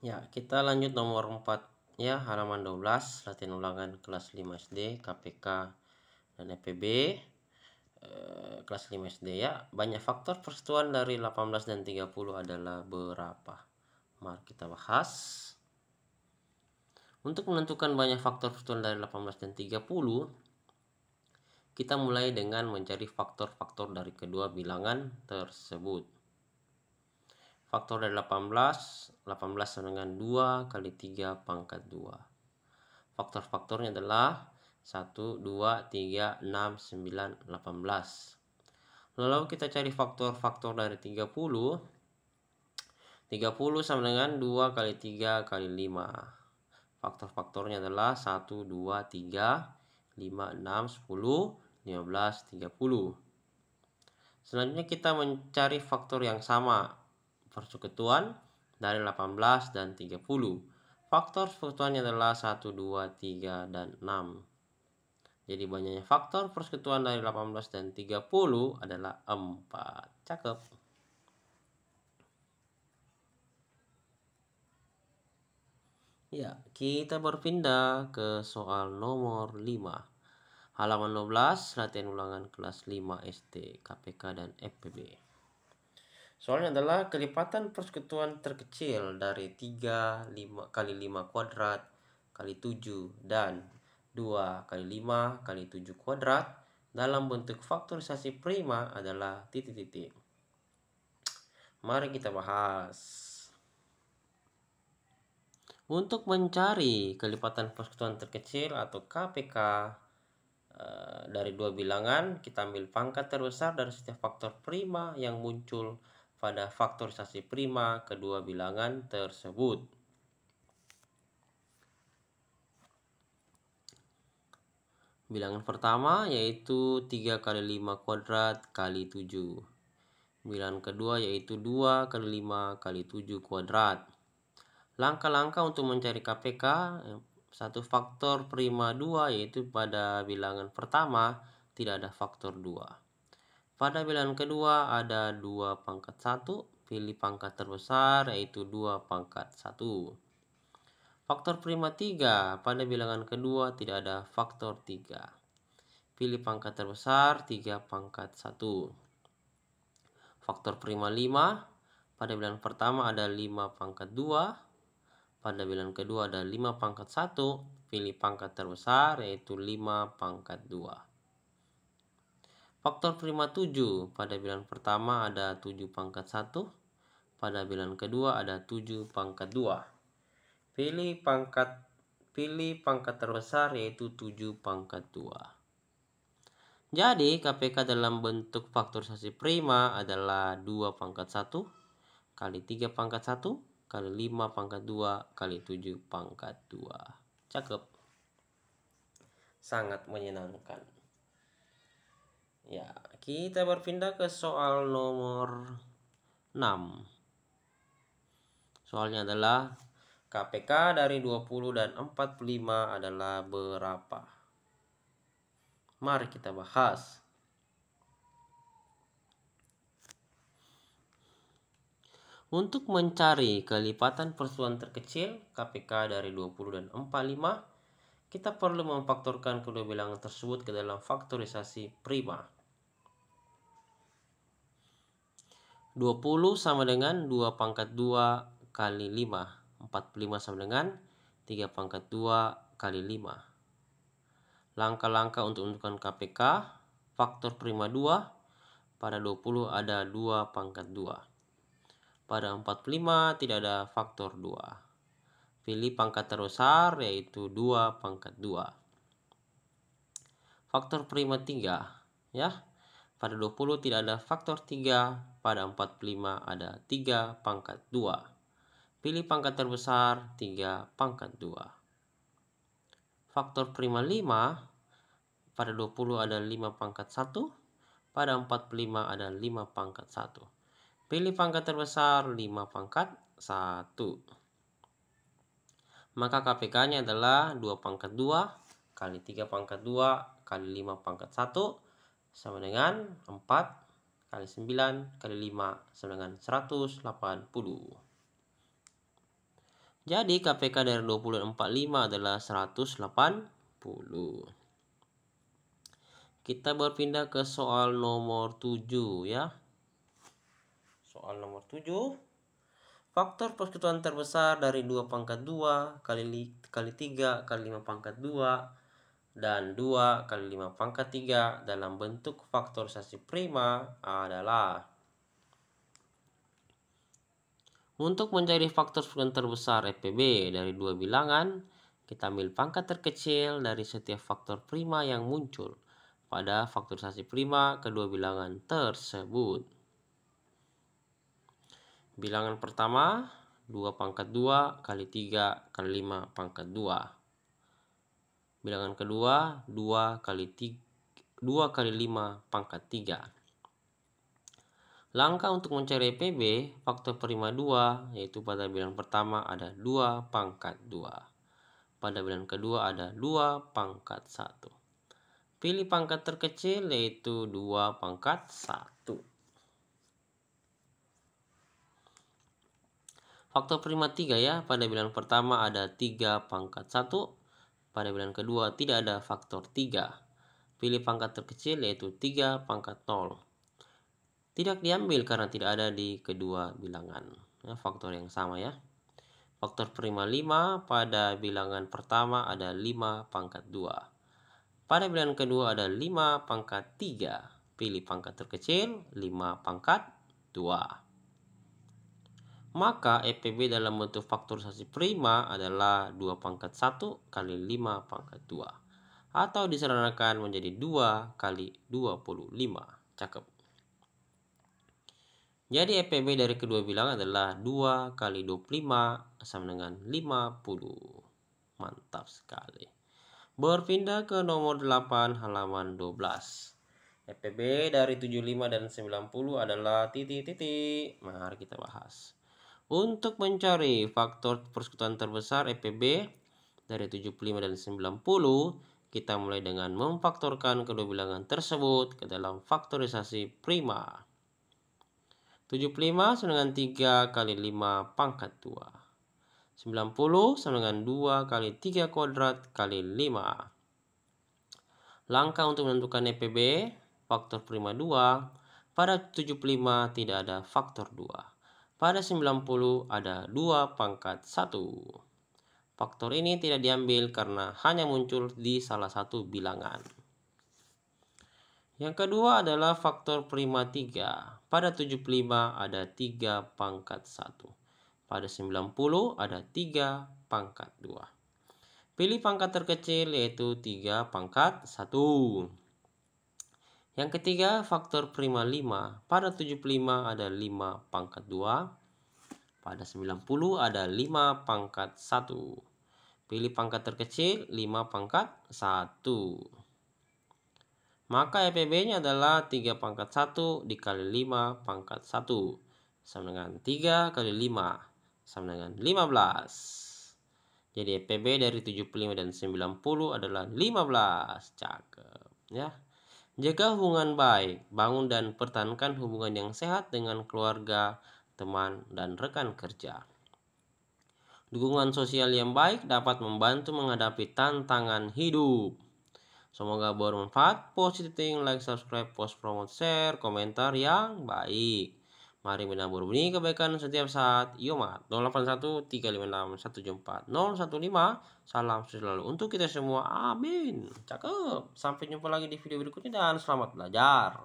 Ya, kita lanjut nomor 4 ya, halaman 12, latihan ulangan kelas 5 SD, KPK dan EPB. Kelas 5 SD ya. Banyak faktor persatuan dari 18 dan 30 adalah berapa? Mari kita bahas. Untuk menentukan banyak faktor persatuan dari 18 dan 30, kita mulai dengan mencari faktor-faktor dari kedua bilangan tersebut. Faktor dari 18 sama dengan 2 kali 3 pangkat 2. Faktor-faktornya adalah 1, 2, 3, 6, 9, 18. Lalu kita cari faktor-faktor dari 30. 30 sama dengan 2 kali 3 kali 5. Faktor-faktornya adalah 1, 2, 3, 5, 6, 10, 15, 30. Selanjutnya kita mencari faktor yang sama persekutuan dari 18 dan 30. Faktor persekutuannya adalah 1, 2, 3, dan 6. Jadi banyaknya faktor persekutuan dari 18 dan 30 adalah 4. Cakep. Ya, kita berpindah ke soal nomor 5. Halaman 12, latihan ulangan kelas 5 SD, KPK dan FPB. Soalnya adalah kelipatan persekutuan terkecil dari 3 kali 5 kuadrat kali 7 dan 2 kali 5 kali 7 kuadrat dalam bentuk faktorisasi prima adalah titik-titik. Mari kita bahas. Untuk mencari kelipatan persekutuan terkecil atau KPK dari dua bilangan, kita ambil pangkat terbesar dari setiap faktor prima yang muncul pada faktorisasi prima kedua bilangan tersebut. Bilangan pertama yaitu 3 kali 5 kuadrat kali 7. Bilangan kedua yaitu 2 kali 5 kali 7 kuadrat. Langkah-langkah untuk mencari KPK, satu faktor prima 2 yaitu pada bilangan pertama tidak ada faktor 2. Pada bilangan kedua ada 2 pangkat 1, pilih pangkat terbesar yaitu 2 pangkat 1. Faktor prima 3, pada bilangan kedua tidak ada faktor 3. Pilih pangkat terbesar 3 pangkat 1. Faktor prima 5, pada bilangan pertama ada 5 pangkat 2. Pada bilangan kedua ada 5 pangkat 1, pilih pangkat terbesar yaitu 5 pangkat 2. Faktor prima 7, pada bilangan pertama ada 7 pangkat 1, pada bilangan kedua ada 7 pangkat 2. Pilih pangkat terbesar yaitu 7 pangkat 2. Jadi KPK dalam bentuk faktorisasi prima adalah 2 pangkat 1 kali 3 pangkat 1 kali 5 pangkat 2 kali 7 pangkat 2. Cakep. Sangat menyenangkan. Ya, kita berpindah ke soal nomor 6. Soalnya adalah KPK dari 20 dan 45 adalah berapa? Mari kita bahas. Untuk mencari kelipatan persatuan terkecil KPK dari 20 dan 45, kita perlu memfaktorkan kedua bilangan tersebut ke dalam faktorisasi prima. 20 sama dengan 2 pangkat 2 kali 5. 45 sama dengan 3 pangkat 2 kali 5. Langkah-langkah untuk menentukan KPK, faktor prima 2, pada 20 ada 2 pangkat 2. Pada 45 tidak ada faktor 2. Pilih pangkat terbesar yaitu 2 pangkat 2. Faktor prima 3 ya. Pada 20 tidak ada faktor 3, pada 45 ada 3 pangkat 2. Pilih pangkat terbesar 3 pangkat 2. Faktor prima 5, pada 20 ada 5 pangkat 1, pada 45 ada 5 pangkat 1. Pilih pangkat terbesar 5 pangkat 1. Maka KPK-nya adalah 2 pangkat 2 kali 3 pangkat 2 kali 5 pangkat 1 sama dengan 4 kali 9 kali 5 sama dengan 180. Jadi KPK dari 20 dan 45 adalah 180. Kita berpindah ke soal nomor 7 ya. Soal nomor 7. Faktor persekutuan terbesar dari 2 pangkat 2 kali 3 kali 5 pangkat 2 dan 2 kali 5 pangkat 3 dalam bentuk faktorisasi prima adalah. Untuk mencari faktor persekutuan terbesar EPB dari dua bilangan, kita ambil pangkat terkecil dari setiap faktor prima yang muncul pada faktorisasi prima kedua bilangan tersebut. Bilangan pertama 2 pangkat 2 kali 3 kali 5 pangkat 2. Bilangan kedua 2 kali 5 pangkat 3. Langkah untuk mencari PB faktor prima 2 yaitu pada bilangan pertama ada 2 pangkat 2. Pada bilangan kedua ada 2 pangkat 1. Pilih pangkat terkecil yaitu 2 pangkat 1. Faktor prima 3 ya, pada bilangan pertama ada 3 pangkat 1, pada bilangan kedua tidak ada faktor 3. Pilih pangkat terkecil yaitu 3 pangkat 0. Tidak diambil karena tidak ada di kedua bilangan. Ya, faktor yang sama ya. Faktor prima 5 pada bilangan pertama ada 5 pangkat 2. Pada bilangan kedua ada 5 pangkat 3. Pilih pangkat terkecil 5 pangkat 2. Maka EPB dalam bentuk faktorisasi prima adalah 2 pangkat 1 kali 5 pangkat 2. Atau disederhanakan menjadi 2 kali 25. Cakep. Jadi EPB dari kedua bilangan adalah 2 kali 25 sama dengan 50. Mantap sekali. Berpindah ke nomor 8 halaman 12. EPB dari 75 dan 90 adalah titik-titik. Mari kita bahas. Untuk mencari faktor persekutuan terbesar EPB dari 75 dan 90, kita mulai dengan memfaktorkan kedua bilangan tersebut ke dalam faktorisasi prima. 75 sama dengan 3 kali 5 pangkat 2. 90 sama dengan 2 kali 3 kuadrat kali 5. Langkah untuk menentukan EPB faktor prima 2. Pada 75 tidak ada faktor 2. Pada 90 ada 2 pangkat 1. Faktor ini tidak diambil karena hanya muncul di salah satu bilangan. Yang kedua adalah faktor prima 3. Pada 75 ada 3 pangkat 1. Pada 90 ada 3 pangkat 2. Pilih pangkat terkecil yaitu 3 pangkat 1. Yang ketiga, faktor prima 5. Pada 75 ada 5 pangkat 2. Pada 90 ada 5 pangkat 1. Pilih pangkat terkecil 5 pangkat 1. Maka EPB-nya adalah 3 pangkat 1 dikali 5 pangkat 1. Sama dengan 3 kali 5. Sama dengan 15. Jadi EPB dari 75 dan 90 adalah 15. Cakep ya. Jaga hubungan baik, bangun dan pertahankan hubungan yang sehat dengan keluarga, teman, dan rekan kerja. Dukungan sosial yang baik dapat membantu menghadapi tantangan hidup. Semoga bermanfaat. Positive think, like, subscribe, post, promote, share, komentar yang baik. Mari menabur benih kebaikan setiap saat. Yomat 081 356 174 015. Salam selalu untuk kita semua. Amin. Cakep. Sampai jumpa lagi di video berikutnya dan selamat belajar.